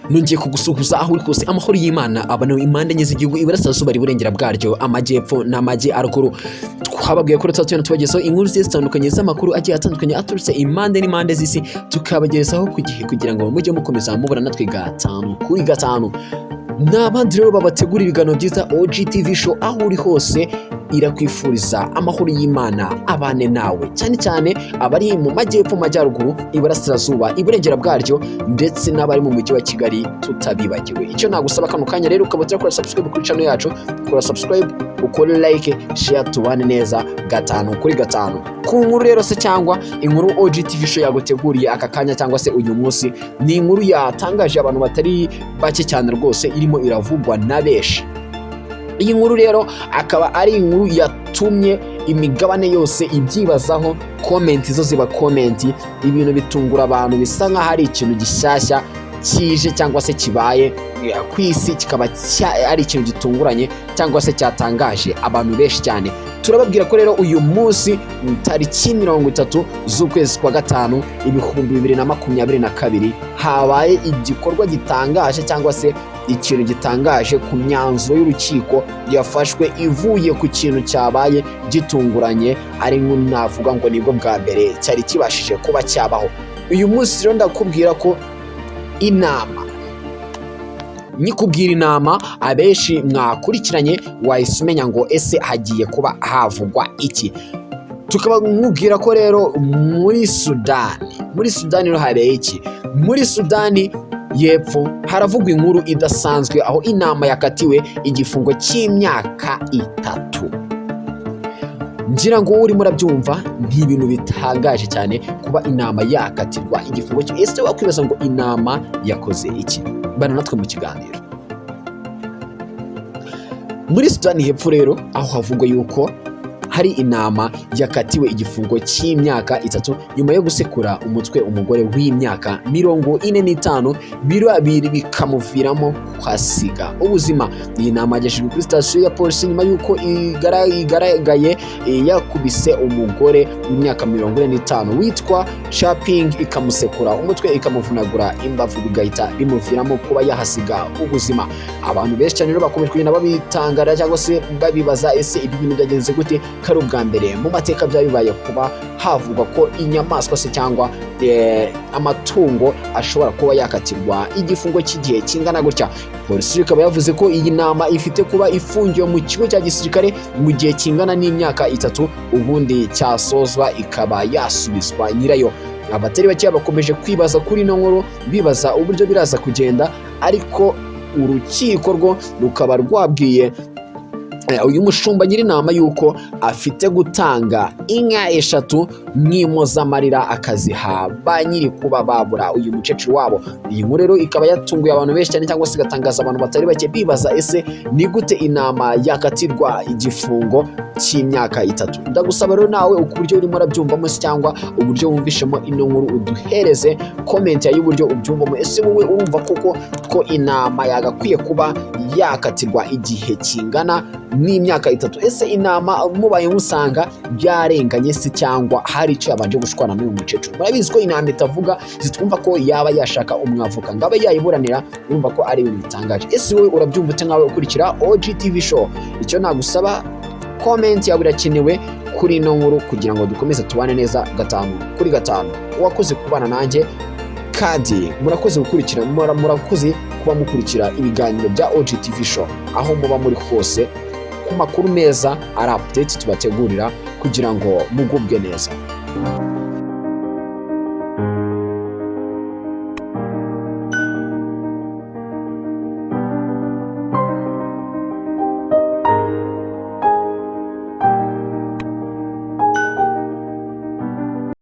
nongeye kugusuhuza aho uri kose amahoro y'Imana abana impande enye z'igihugu iburasirazuba riburengera bwaryo amajyepfo n'amajyaruguru. Twababwiye ko tubagezaho inkuru zitandukanye z'amakuru agiye atandukanye aturutse impande n'impande z'isi, tukabagezaho ku gihe kugira ngo mujye mukomeza mubura natwe gatanu kuri gatanu. N'abandi rero babategura ibiganiro byiza OG-TV-show aho uri hose irakwifuriza amahoro y'Imana abane nawe, cyane cyane abari mu majyepfo majyaruguru iburasirazuba iburengera bwaryo ndetse n'abari mu mujyi wa Kigali tutabibagiwe. Icyo nagusaba kano kanya rero ukabatira kora subscribe kuri channel yacu, kora subscribe, ukore like, share, tubane neza gatanu kuri gatanu. Ku nkuru rero se cyangwa inkuru OG-TV-show yaguteguriye aka kanya cyangwa se uyu munsi, ni inkuru yatangaje abantu batari bake cyane rwose, irimo iravugwa na benshi. Iyi nkuru rero akaba ari inkuru yatumye imigabane yose ibyibazaho, comment zo ziba comment, ibintu bitungura abantu bisa nkaho ari ikintu gishyashya kije cyangwa se kibaye ku isi, kikaba ari ikintu gitunguranye cyangwa se cyatangaje abantu benshi cyane. Turababwira ko rero uyu munsi tariki 30 z'ukwezi kwa gatanu 2022 habaye igikorwa gitangaje cyangwa se ikintu gitangaje ku myanzuro y'urukiko yafashwe ivuye ku kintu cyabaye gitunguranye, ari navuga ngo nibwo bwa mbere cyari kibashije kuba cyabaho. Uyu munsi rero ndakubwira ko inama, nikubwira inama abenshi mwakurikiranye wahise umenya ngo ese hagiye kuba havugwa iki. Tukaba nkubwira ko rero muri Sudani rero habereye iki. Muri Sudani y'Epfo haravugwa inkuru idasanzwe aho inama yakatiwe igifungo cy'imyaka 3. Ngira ngo urimo urabyumva ni ibintu bitangaje cyane kuba inama yakatirwa igifungo cyo. Ese wakwibaza ngo inama yakoze iki? Bana natwe mu kiganiro. Muri Sudani y'Epfo rero aho havugwa yuko hari inama yakatiwe igifungo cy'imyaka 3 nyuma yo gusekura umutwe umugore w'imyaka 45 biro abiri bikamuviramo ahasiga ubuzima. Iyi nama yagejejwe kuri station ya polisi nyuma yuko igaragaye yakubise umugore w'imyaka 45 witwa Shopping, ikamusekura umutwe ikamuvunagura imbavu bigahita bimuviramo kuba yahasiga ubuzima. Abantu benshi cyane rero bakomeje kugenda babitangara cyangwa se babibaza ese ibi bintu byagenze gute, kari ubwa mbere mu mateka byabibaye kuba havugwa ko inyamaswa se cyangwa amatungo ashobora kuba yakatirwa igifungo cy'igihe kingana gutya. Polisi ikaba yavuze ko iyi nama ifite kuba ifungiwe mu kigo cya gisirikare mu gihe kingana n'imyaka 3 ubundi cyasozwa ikaba yasubizwa nyirayo. Abatari bake bakomeje kwibaza kuri ino nkuru, bibaza uburyo biraza kugenda, ariko urukiko rwo rukaba rwabwiye uyu mushumba nyiri inama yuko afite gutanga inka 3 mw'impozamarira akaziha ba nyiri kuba babura uyu mukecuru wabo. Iyi nkuru rero ikaba yatunguye abantu benshi cyane cyangwa se igatangaza abantu batari bake, bibaza ese ni gute inama yakatirwa igifungo cy'imyaka 3. Ndagusaba rero nawe uburyo urimo urabyumvamo cyangwa uburyo wumvishemo ino nkuru uduhereze comment y'uburyo ubyumvamo. Ese wowe urumva koko ko inama yagakwiye kuba yakatirwa igihe kingana n'imyaka 3? Ese inama mubaye musanga byarenganye se cyangwa hari icyo yabanje gushwana n'uyu mukecuru? Murabizi ko inama itavuga, zitwumva ko yaba yashaka umwavuka ngo abe yayiburanira, urumva ko ari ibintu bitangaje. Ese wowe urabyumva ute nkawe ukurikira OG-TV-show? Icyo nagusaba comment yawe irakenewe kuri ino nkuru kugira ngo dukomeze tubane neza gatanu kuri gatanu. Wakoze kubana nanjye kandi murakoze gukurikira, murakoze kuba mukurikira ibiganiro bya OG-TV-show aho muba muri hose, ku makuru meza ari update tubategurira kugira ngo mugubwe neza.